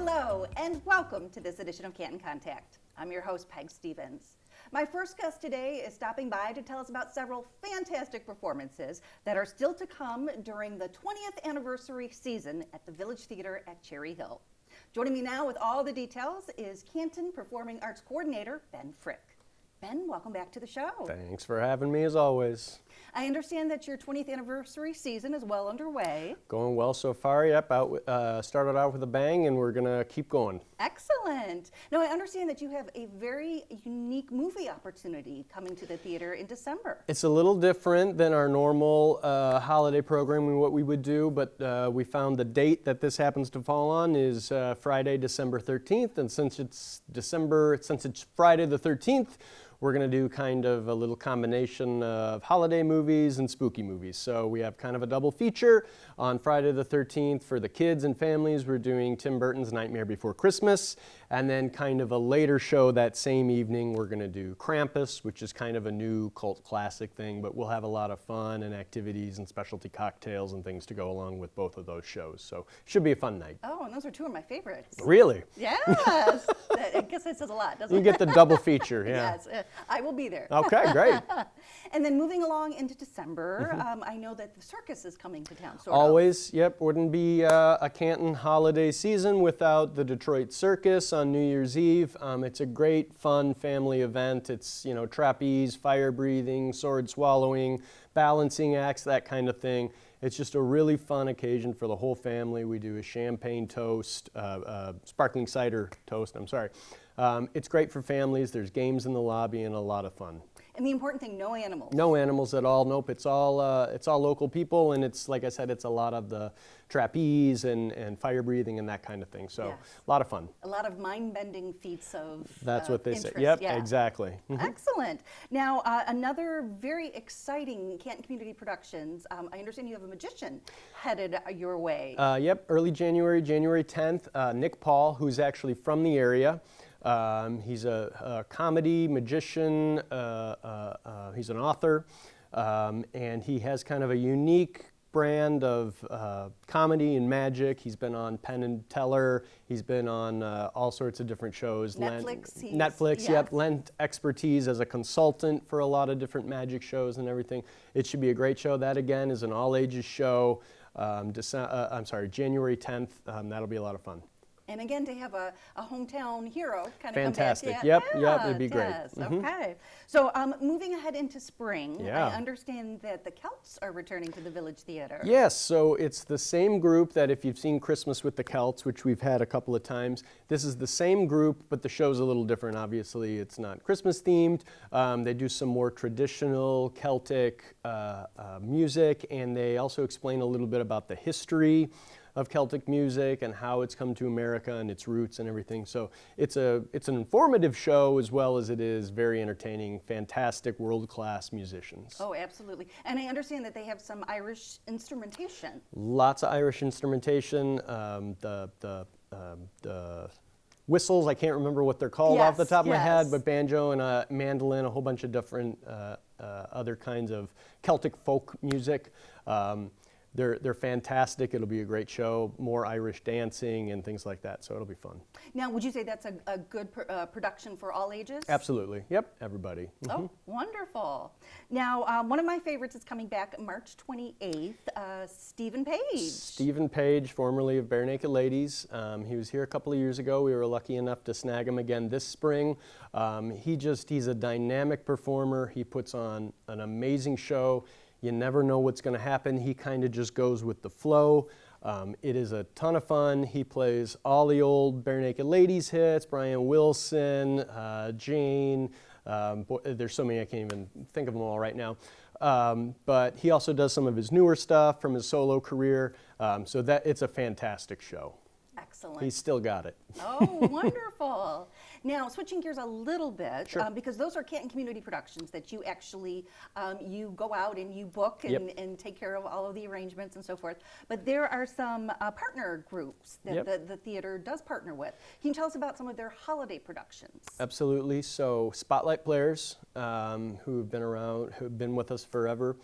Hello, and welcome to this edition of Canton Contact. I'm your host, Peg Stevens. My first guest today is stopping by to tell us about several fantastic performances that are still to come during the 20th anniversary season at the Village Theater at Cherry Hill. Joining me now with all the details is Canton Performing Arts Coordinator, Ben Frick. Ben, welcome back to the show. Thanks for having me, as always. I understand that your 20th anniversary season is well underway. Going well so far. Yep, started out with a bang, and we're going to keep going. Excellent. Now, I understand that you have a very unique movie opportunity coming to the theater in December. It's a little different than our normal holiday programming, what we would do, but we found the date that this happens to fall on is Friday, December 13th, and since it's Friday the 13th, we're going to do kind of a little combination of holiday movies and spooky movies. So we have kind of a double feature on Friday the 13th for the kids and families. We're doing Tim Burton's Nightmare Before Christmas, and then kind of a later show that same evening, we're going to do Krampus, which is kind of a new cult classic thing, but we'll have a lot of fun and activities and specialty cocktails and things to go along with both of those shows. So should be a fun night. Oh, and those are two of my favorites. Really? Yes. I guess that says a lot, doesn't it? You get the double feature, yeah. Yes, I will be there. Okay, great. And then moving along into December, I know that the circus is coming to town, Always, yep. Wouldn't be a Canton holiday season without the Detroit Circus on New Year's Eve. It's a great, fun family event. It's, trapeze, fire breathing, sword swallowing, balancing acts, that kind of thing. It's just a really fun occasion for the whole family. We do a champagne toast, sparkling cider toast, I'm sorry. It's great for families. There's games in the lobby and a lot of fun. And the important thing, no animals. No animals at all. Nope. It's all local people, and it's, like I said, it's a lot of the trapeze and fire breathing and that kind of thing. So yes. A lot of fun. A lot of mind-bending feats of That's what they interest. say. Yep, yeah. exactly. Excellent. Now, another very exciting Canton Community Productions. I understand you have a magician headed your way. Yep, early January, January 10th. Nick Paul, who's actually from the area. He's a comedy magician, he's an author, and he has kind of a unique brand of comedy and magic. He's been on Penn and Teller, he's been on all sorts of different shows. Netflix, yes. Yep, lent expertise as a consultant for a lot of different magic shows and everything. It should be a great show. That again is an all-ages show, January 10th, that'll be a lot of fun. And again, to have a hometown hero kind of fantastic. come back. Yep, Yeah, yep, it'd be great. Yes. Okay. So moving ahead into spring, yeah. I understand that the Celts are returning to the Village Theater. Yes, so it's the same group that if you've seen Christmas with the Celts, which we've had a couple of times, this is the same group, but the show's a little different. Obviously, it's not Christmas themed. They do some more traditional Celtic music, and they also explain a little bit about the history of Celtic music and how it's come to America and its roots and everything. So it's an informative show as well as it is very entertaining, fantastic, world-class musicians. Oh, absolutely. And I understand that they have some Irish instrumentation. Lots of Irish instrumentation. The whistles, I can't remember what they're called off the top of my head, but banjo and a mandolin, a whole bunch of different other kinds of Celtic folk music. They're fantastic. It'll be a great show, more Irish dancing and things like that, so it'll be fun. Now, would you say that's a good production for all ages? Absolutely. Yep, everybody. Oh, wonderful. Now, one of my favorites is coming back March 28th, Stephen Page. Stephen Page, formerly of Bare Naked Ladies. He was here a couple of years ago. We were lucky enough to snag him again this spring. He's a dynamic performer. He puts on an amazing show. You never know what's going to happen. He kind of just goes with the flow. It is a ton of fun. He plays all the old Bare Naked Ladies hits, Brian Wilson, Jane. There's so many I can't even think of them all right now. But he also does some of his newer stuff from his solo career. So it's a fantastic show. Excellent. He's still got it. Oh, wonderful. Now, switching gears a little bit, sure. Because those are Canton Community Productions that you actually, you go out and you book and, and take care of all of the arrangements and so forth. But there are some partner groups that the theater does partner with. Can you tell us about some of their holiday productions? Absolutely. So Spotlight Players, who've been with us forever,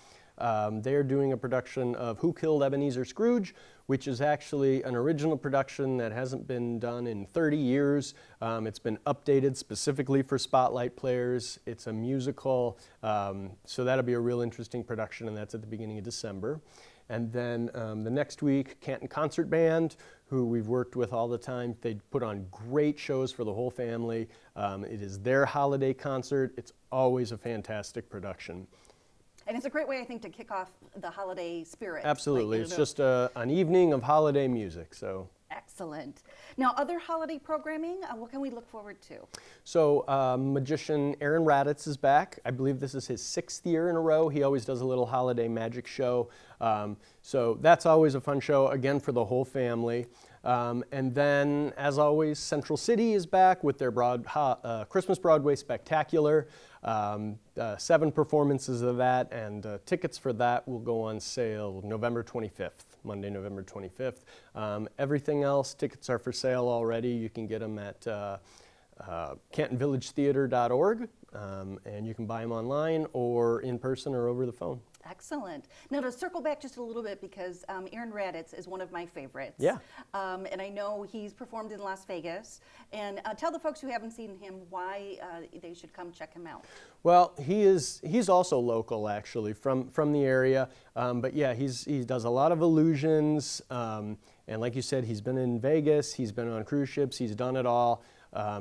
they're doing a production of Who Killed Ebenezer Scrooge, which is actually an original production that hasn't been done in 30 years. It's been updated specifically for Spotlight players. It's a musical, so that'll be a real interesting production, and that's at the beginning of December. And then the next week, Canton Concert Band, who we've worked with all the time. They put on great shows for the whole family. It is their holiday concert. It's always a fantastic production. And it's a great way, I think, to kick off the holiday spirit. Absolutely. Like, it's just an evening of holiday music. So. Excellent. Now, other holiday programming, what can we look forward to? So magician Aaron Raditz is back. I believe this is his 6th year in a row. He always does a little holiday magic show. So that's always a fun show, again, for the whole family. And then, as always, Central City is back with their Christmas Broadway Spectacular. 7 performances of that, and tickets for that will go on sale November 25th, Monday, November 25th. Everything else, tickets are for sale already. You can get them at cantonvillagetheater.org, and you can buy them online or in person or over the phone. Excellent. Now, to circle back just a little bit, because Aaron Raditz is one of my favorites. Yeah. And I know he's performed in Las Vegas. And tell the folks who haven't seen him why they should come check him out. Well, he's also local, actually, from the area. But yeah, he does a lot of illusions. And like you said, he's been in Vegas, he's been on cruise ships, he's done it all.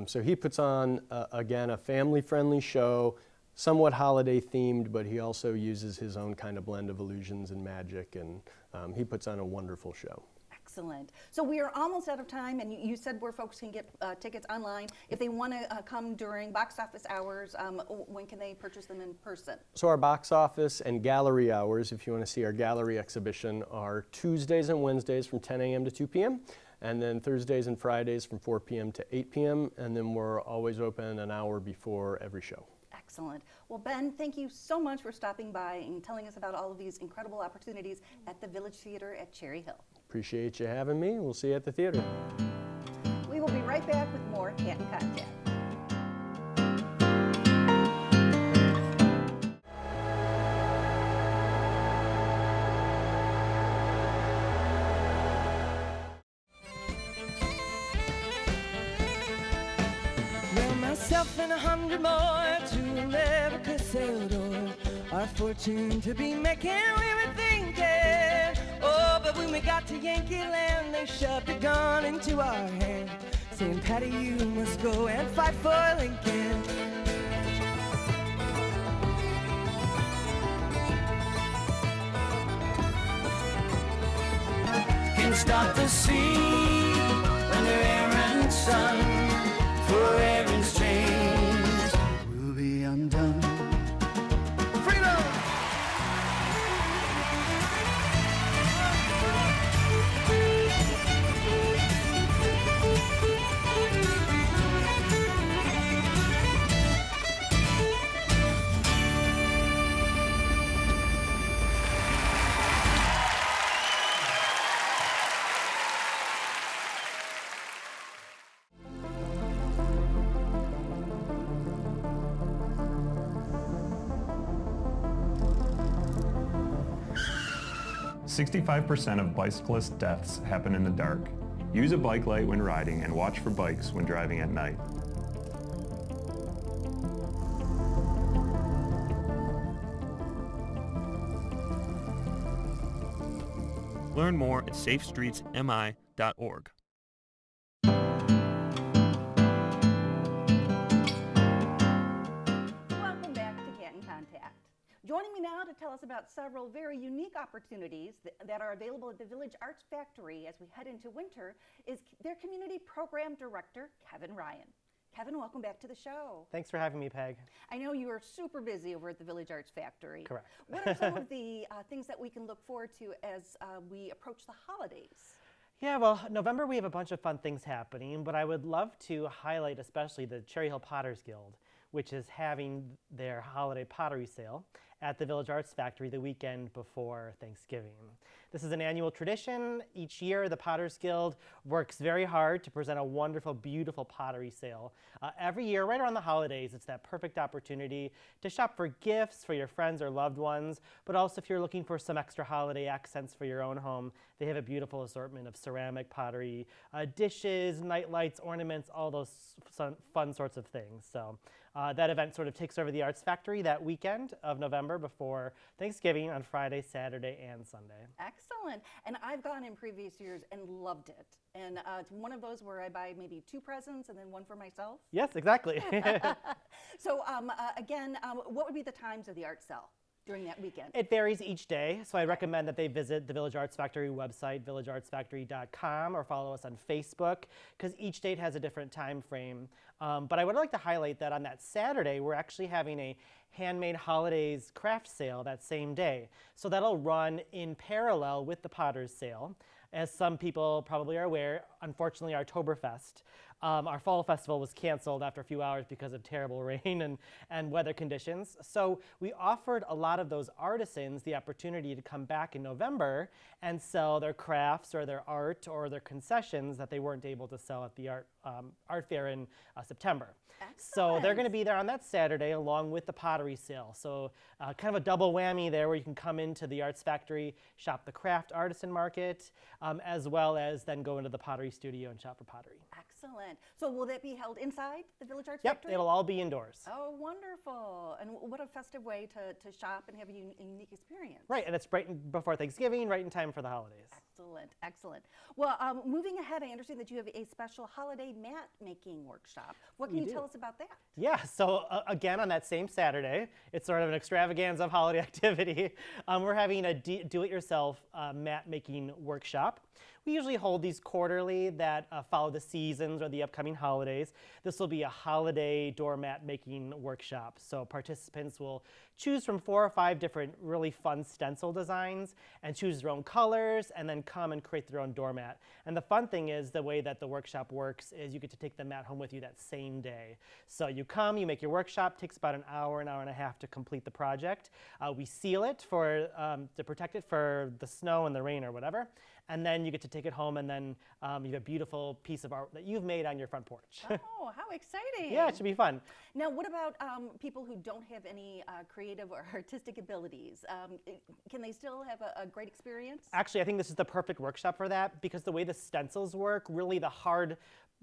So he puts on, again, a family-friendly show, somewhat holiday themed, but he also uses his own kind of blend of illusions and magic, and he puts on a wonderful show. Excellent. So we are almost out of time, and you said where folks can get tickets online. If they want to come during box office hours, when can they purchase them in person? So our box office and gallery hours, if you want to see our gallery exhibition, are Tuesdays and Wednesdays from 10 a.m. to 2 p.m., and then Thursdays and Fridays from 4 p.m. to 8 p.m., and then we're always open an hour before every show. Excellent. Well, Ben, thank you so much for stopping by and telling us about all of these incredible opportunities at the Village Theater at Cherry Hill. Appreciate you having me. We'll see you at the theater. We will be right back with more Canton Contact. Myself and 100 more to America sailed o'er. Our fortune to be making, we were thinking. Oh, but when we got to Yankee Land, they shoved a gun into our hand, saying, Patty, you must go and fight for Lincoln. Can stop the sea under Aaron's sun. For Aaron's chains will be undone. Freedom! %65 of bicyclist deaths happen in the dark. Use a bike light when riding and watch for bikes when driving at night. Learn more at safestreetsmi.org. Welcome back to Canton Contact. Joining me now to tell us about several very unique opportunities that are available at the Village Arts Factory as we head into winter is their Community Program Director, Kevin Ryan. Kevin, welcome back to the show. Thanks for having me, Peg. I know you are super busy over at the Village Arts Factory. Correct. What are some of the things that we can look forward to as we approach the holidays? Yeah, well, November we have a bunch of fun things happening, but I would love to highlight especially the Cherry Hill Potters Guild, which is having their holiday pottery sale at the Village Arts Factory the weekend before Thanksgiving. This is an annual tradition. Each year, the Potters Guild works very hard to present a wonderful, beautiful pottery sale. Every year, right around the holidays, it's that perfect opportunity to shop for gifts for your friends or loved ones, but also if you're looking for some extra holiday accents for your own home, they have a beautiful assortment of ceramic pottery, dishes, night lights, ornaments, all those fun sorts of things. So that event sort of takes over the Arts Factory that weekend of November before Thanksgiving on Friday, Saturday, and Sunday. Excellent. And I've gone in previous years and loved it. And it's one of those where I buy maybe 2 presents and then one for myself. Yes, exactly. So again, what would be the times of the art sale during that weekend? It varies each day, so I recommend that they visit the Village Arts Factory website, villageartsfactory.com, or follow us on Facebook, because each date has a different time frame. But I would like to highlight that on that Saturday, we're actually having a handmade holidays craft sale that same day. So that'll run in parallel with the Potter's sale. As some people probably are aware, unfortunately, our Oktoberfest, our fall festival was canceled after a few hours because of terrible rain and weather conditions. So we offered a lot of those artisans the opportunity to come back in November and sell their crafts or their art or their concessions that they weren't able to sell at the art fair in September. So they're going to be there on that Saturday along with the pottery sale. So kind of a double whammy there where you can come into the Arts Factory, shop the craft artisan market, as well as then go into the pottery studio and shop for pottery. Excellent. So will that be held inside the Village Arts Yep, Factory? it'll all be indoors. Oh, wonderful. And what a festive way to shop and have a unique experience. Right, and it's right before Thanksgiving, right in time for the holidays. Excellent, excellent. Well, moving ahead, I understand that you have a special holiday mat making workshop. What can you tell us about that? Yeah, so again, on that same Saturday, it's sort of an extravaganza of holiday activity. We're having a do-it-yourself mat making workshop. We usually hold these quarterly that follow the seasons or the upcoming holidays. This will be a holiday doormat making workshop. So participants will choose from 4 or 5 different really fun stencil designs and choose their own colors and then come and create their own doormat. And the fun thing is the way that the workshop works is you get to take the mat home with you that same day. So you come, you make your workshop, takes about an hour and a half to complete the project. We seal it to protect it for the snow and the rain or whatever. And then you get to take it home, and then you have a beautiful piece of art that you've made on your front porch. Oh, how exciting. Yeah, it should be fun. Now, what about people who don't have any creative or artistic abilities? Can they still have a great experience? Actually, I think this is the perfect workshop for that because the way the stencils work, really the hard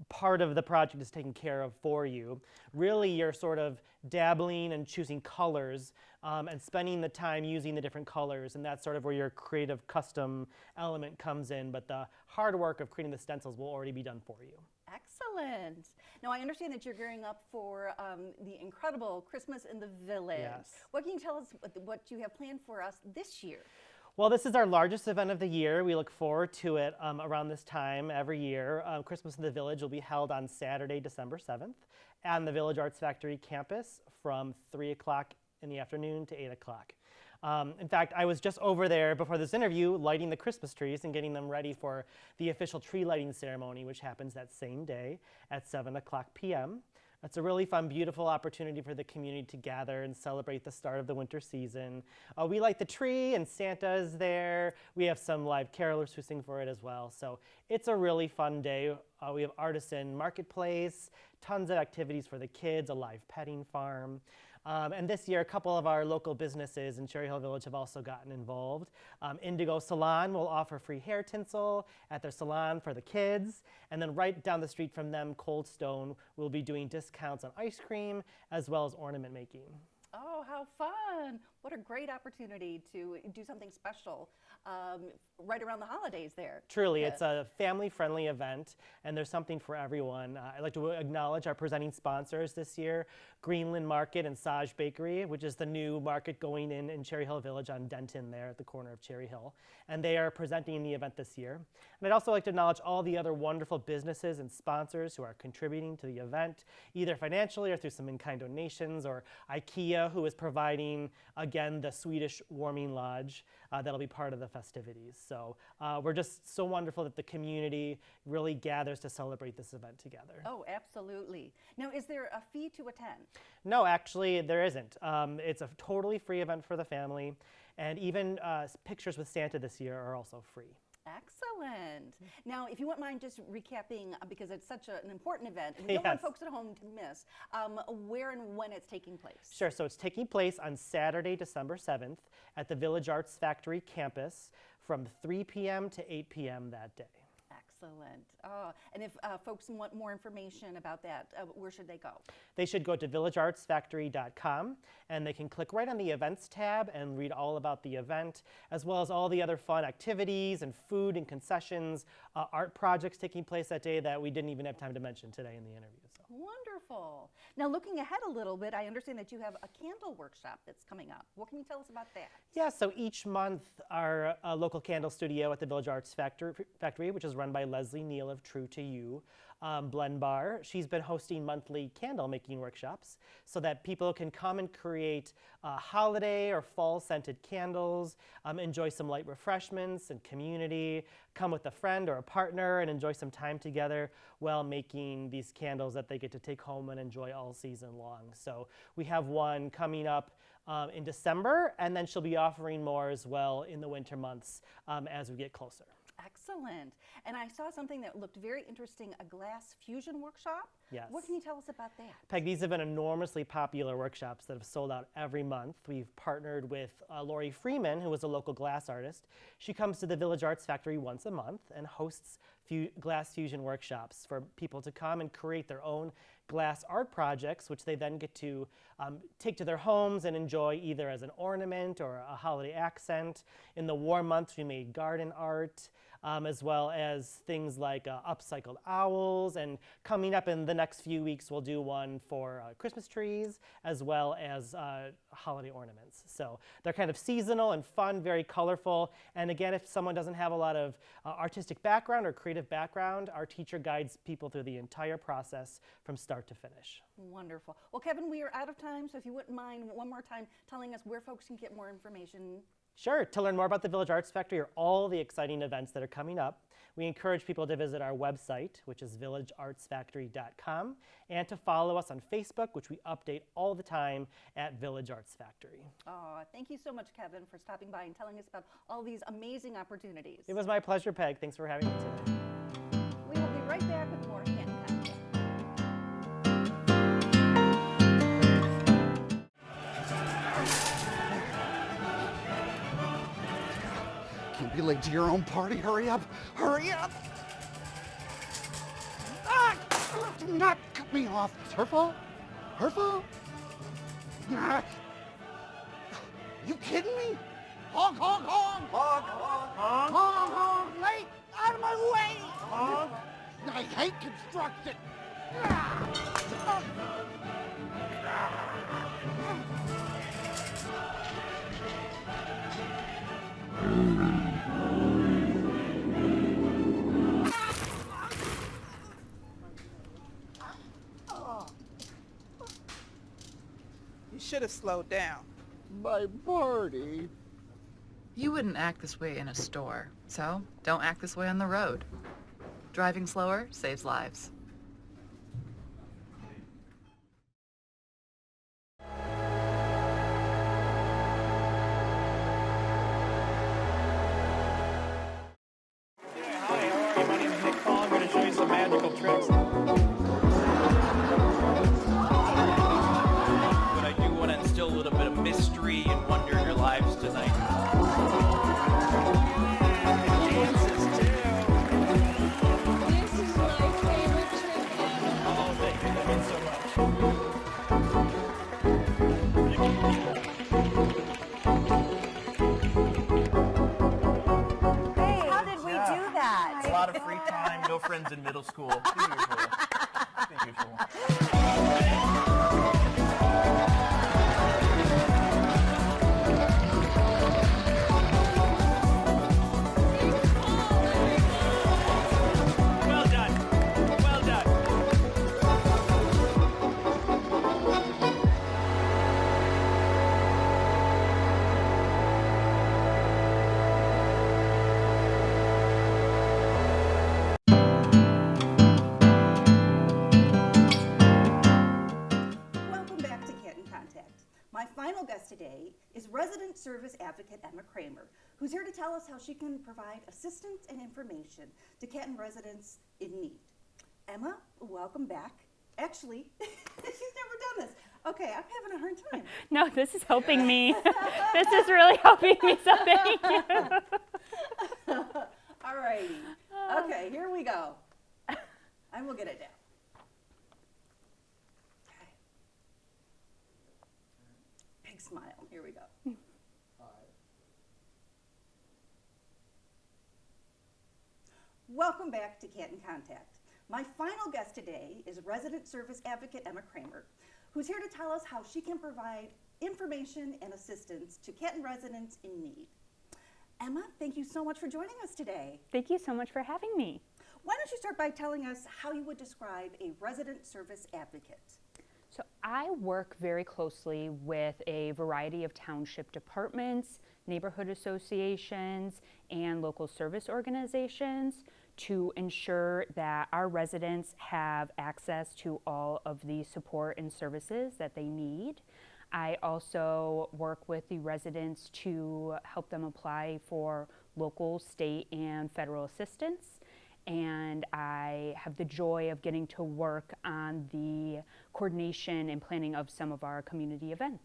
part of the project is taken care of for you. Really, you're sort of dabbling and choosing colors and spending the time using the different colors, and that's sort of where your creative custom element comes in, but the hard work of creating the stencils will already be done for you. Excellent. Now, I understand that you're gearing up for the incredible Christmas in the Village. Yes. What can you tell us what you have planned for us this year? Well, this is our largest event of the year. We look forward to it around this time every year. Christmas in the Village will be held on Saturday, December 7th on the Village Arts Factory campus from 3 o'clock in the afternoon to 8 o'clock. In fact, I was just over there before this interview lighting the Christmas trees and getting them ready for the official tree lighting ceremony, which happens that same day at 7 o'clock p.m. It's a really fun, beautiful opportunity for the community to gather and celebrate the start of the winter season. We light the tree and Santa is there. We have some live carolers who sing for it as well. So it's a really fun day. We have artisan marketplace, tons of activities for the kids, a live petting farm. And this year, a couple of our local businesses in Cherry Hill Village have also gotten involved. Indigo Salon will offer free hair tinsel at their salon for the kids. And then right down the street from them, Cold Stone will be doing discounts on ice cream as well as ornament making. Oh, how fun. What a great opportunity to do something special right around the holidays there. Truly, it's a family-friendly event, and there's something for everyone. I'd like to acknowledge our presenting sponsors this year, Greenland Market and Saj Bakery, which is the new market going in Cherry Hill Village on Denton there at the corner of Cherry Hill. And they are presenting the event this year. And I'd also like to acknowledge all the other wonderful businesses and sponsors who are contributing to the event, either financially or through some in-kind donations, or IKEA, who is providing, again, the Swedish warming lodge that'll be part of the festivities. So we're just so wonderful that the community really gathers to celebrate this event together. Oh, absolutely. Now, is there a fee to attend? No, actually, there isn't. It's a totally free event for the family. And even pictures with Santa this year are also free. Excellent. Now, if you wouldn't mind just recapping, because it's such an important event, and we don't want Yes. folks at home to miss, where and when it's taking place. Sure, so it's taking place on Saturday, December 7th at the Village Arts Factory campus from 3 p.m. to 8 p.m. that day. Excellent. And if folks want more information about that, where should they go? They should go to villageartsfactory.com, and they can click right on the events tab and read all about the event, as well as all the other fun activities and food and concessions, art projects taking place that day that we didn't even have time to mention today in the interview. So. Wonderful. Now, looking ahead a little bit, I understand that you have a candle workshop that's coming up. What can you tell us about that? Yeah, so each month our local candle studio at the Village Arts Factory, which is run by Leslie Neal of True to You Blend Bar, she's been hosting monthly candle making workshops so that people can come and create holiday or fall scented candles, enjoy some light refreshments and community, come with a friend or a partner and enjoy some time together while making these candles that they get to take home and enjoy all season long. So we have one coming up in December, and then she'll be offering more as well in the winter months as we get closer. Excellent. And I saw something that looked very interesting, a glass fusion workshop. Yes. What can you tell us about that? Peg, these have been enormously popular workshops that have sold out every month. We've partnered with Lori Freeman, who is a local glass artist. She comes to the Village Arts Factory once a month and hosts glass fusion workshops for people to come and create their own glass art projects, which they then get to take to their homes and enjoy either as an ornament or a holiday accent. In the warm months, we made garden art, as well as things like upcycled owls. And coming up in the next few weeks, we'll do one for Christmas trees, as well as holiday ornaments. So they're kind of seasonal and fun, very colorful. And again, if someone doesn't have a lot of artistic background or creative background, our teacher guides people through the entire process from start to finish. Wonderful. Well, Kevin, we are out of time, so if you wouldn't mind one more time telling us where folks can get more information. Sure. To learn more about the Village Arts Factory or all the exciting events that are coming up, we encourage people to visit our website, which is villageartsfactory.com, and to follow us on Facebook, which we update all the time at Village Arts Factory. Oh, thank you so much, Kevin, for stopping by and telling us about all these amazing opportunities. It was my pleasure, Peg. Thanks for having me today. We will be right back with more Canton Contact. Can't be late to your own party. Hurry up! Hurry up! Ah! Do not cut me off. It's her fault. Her fault. Ah! You kidding me? Honk, honk, honk! Honk, honk, honk! Honk, honk! Late! Out of my way! Honk! I hate construction. Ah! You should have slowed down. My party. You wouldn't act this way in a store, so don't act this way on the road. Driving slower saves lives. Hi, how are you? My name is Nick Paul. I'm going to show you some magical tricks. But I do want to instill a little bit of mystery and wonder in your lives tonight. Dances too. This is my favorite trick ever. Oh, thank you. That means so much. Hey, how did we do that? A lot of free time, no friends in middle school. The usual. Well done. Well done. today is resident service advocate Emma Kramer, who's here to tell us how she can provide assistance and information to Canton residents in need. Emma, welcome back. Actually, she's never done this. Okay, I'm having a hard time. No, this is helping me. This is really helping me, so thank you. All righty. Okay, here we go. And we'll get it down. Okay. Big smile. Here we go. Welcome back to Canton Contact. My final guest today is resident service advocate Emma Kramer, who's here to tell us how she can provide information and assistance to Canton residents in need. Emma, thank you so much for joining us today. Thank you so much for having me. Why don't you start by telling us how you would describe a resident service advocate? So I work very closely with a variety of township departments, neighborhood associations, and local service organizations to ensure that our residents have access to all of the support and services that they need. I also work with the residents to help them apply for local, state, and federal assistance. And I have the joy of getting to work on the coordination and planning of some of our community events.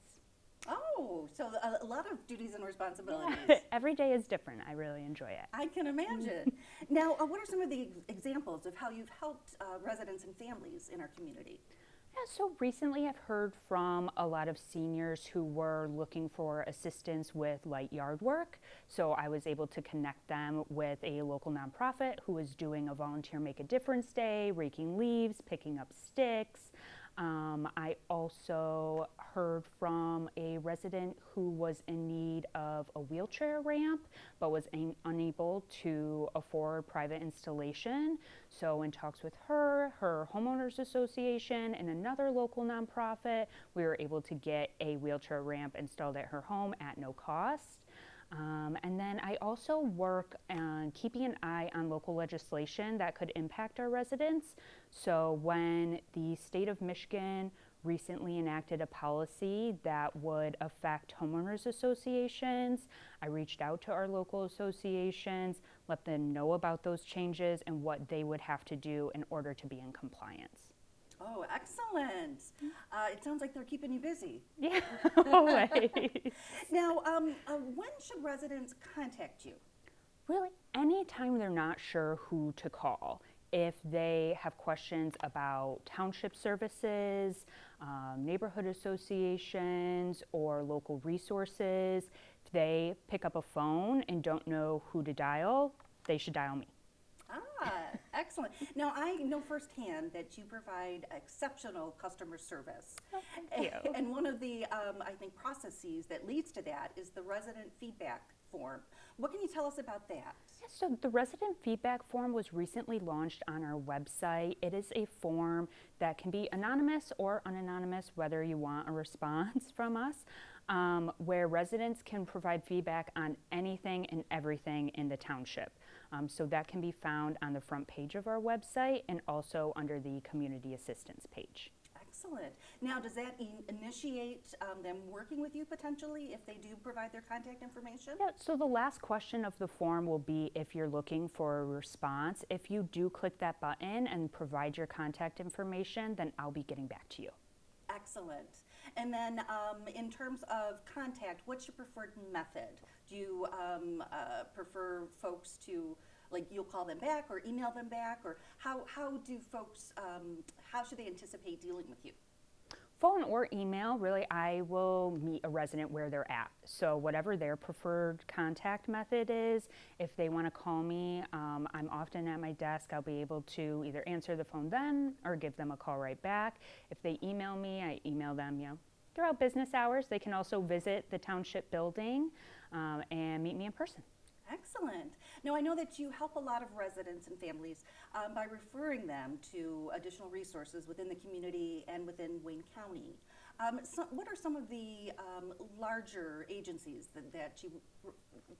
Oh, so a lot of duties and responsibilities. Yeah. Every day is different. I really enjoy it. I can imagine. Now, what are some of the examples of how you've helped residents and families in our community? Yeah, so recently I've heard from a lot of seniors who were looking for assistance with light yard work. So I was able to connect them with a local nonprofit who was doing a volunteer make a difference day, raking leaves, picking up sticks. I also heard from a resident who was in need of a wheelchair ramp but was unable to afford private installation. So in talks with her homeowners association, and another local nonprofit, we were able to get a wheelchair ramp installed at her home at no cost. And then I also work on keeping an eye on local legislation that could impact our residents. So when the state of Michigan recently enacted a policy that would affect homeowners associations, I reached out to our local associations, let them know about those changes and what they would have to do in order to be in compliance. Oh, excellent. It sounds like they're keeping you busy. Yeah, always. Now, when should residents contact you? Really, anytime they're not sure who to call. If they have questions about township services, neighborhood associations, or local resources, if they pick up a phone and don't know who to dial, they should dial me. Ah, excellent. Now, I know firsthand that you provide exceptional customer service. Oh, thank you. And one of the, I think, processes that leads to that is the resident feedback form. What can you tell us about that? Yeah, so the resident feedback form was recently launched on our website. It is a form that can be anonymous or unanonymous, whether you want a response from us, where residents can provide feedback on anything and everything in the township. So that can be found on the front page of our website and also under the community assistance page. Excellent. Now, does that initiate them working with you potentially if they do provide their contact information? Yeah, so the last question of the form will be if you're looking for a response. If you do click that button and provide your contact information, then I'll be getting back to you. Excellent. And then in terms of contact, what's your preferred method? Do you prefer folks to, like, you'll call them back or email them back, or how do folks, how should they anticipate dealing with you? Phone or email, really, I will meet a resident where they're at. So whatever their preferred contact method is, if they want to call me, I'm often at my desk. I'll be able to either answer the phone then or give them a call right back. If they email me, I email them, throughout business hours. They can also visit the township building and meet me in person. Excellent. Now, I know that you help a lot of residents and families by referring them to additional resources within the community and within Wayne County. So what are some of the larger agencies that you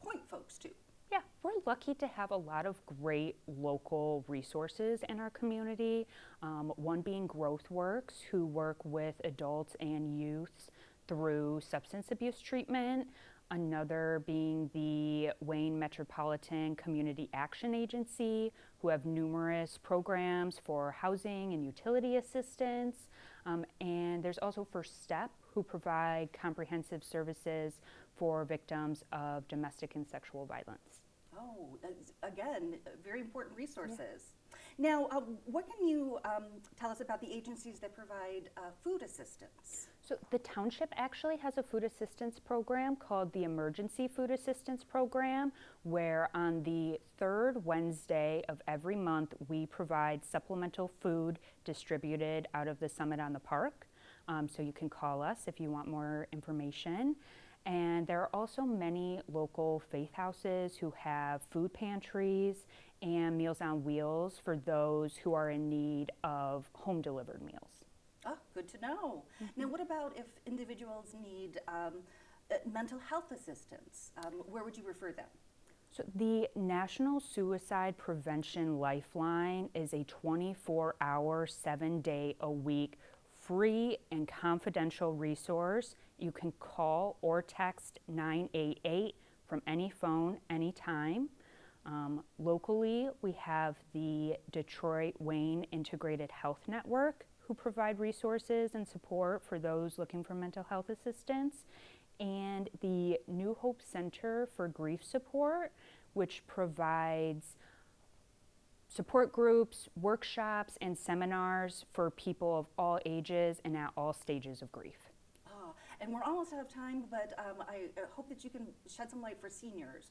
point folks to? Yeah, we're lucky to have a lot of great local resources in our community. One being GrowthWorks, who work with adults and youths through substance abuse treatment, another being the Wayne Metropolitan Community Action Agency, who have numerous programs for housing and utility assistance. And there's also First Step, who provide comprehensive services for victims of domestic and sexual violence. Oh, again, very important resources. Now, what can you tell us about the agencies that provide food assistance? So the township actually has a food assistance program called the Emergency Food Assistance Program, where on the third Wednesday of every month, we provide supplemental food distributed out of the Summit on the Park. So you can call us if you want more information. And there are also many local faith houses who have food pantries and Meals on Wheels for those who are in need of home delivered meals. Oh, good to know. Now, what about if individuals need mental health assistance? Where would you refer them? So the National Suicide Prevention Lifeline is a 24-hour, 7-day-a-week free and confidential resource. You can call or text 988 from any phone, anytime. Locally, we have the Detroit Wayne Integrated Health Network, who provide resources and support for those looking for mental health assistance, and the New Hope Center for Grief Support, which provides support groups, workshops, and seminars for people of all ages and at all stages of grief. Oh, and we're almost out of time, but I hope that you can shed some light for seniors.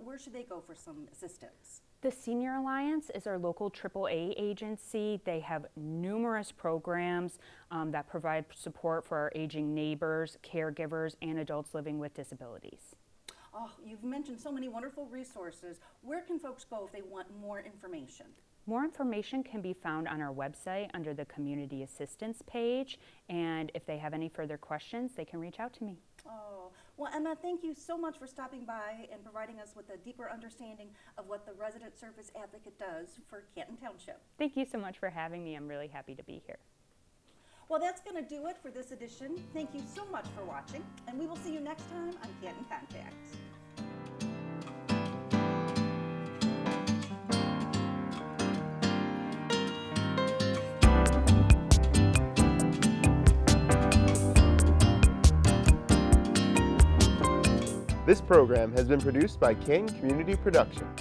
Where should they go for some assistance? The Senior Alliance is our local AAA agency. They have numerous programs that provide support for our aging neighbors, caregivers, and adults living with disabilities. Oh, you've mentioned so many wonderful resources. Where can folks go if they want more information? More information can be found on our website under the Community Assistance page, and if they have any further questions, they can reach out to me. Oh, well, Emma, thank you so much for stopping by and providing us with a deeper understanding of what the Resident Service Advocate does for Canton Township. Thank you so much for having me. I'm really happy to be here. Well, that's going to do it for this edition. Thank you so much for watching, and we will see you next time on Canton Contact. This program has been produced by Canton Community Productions.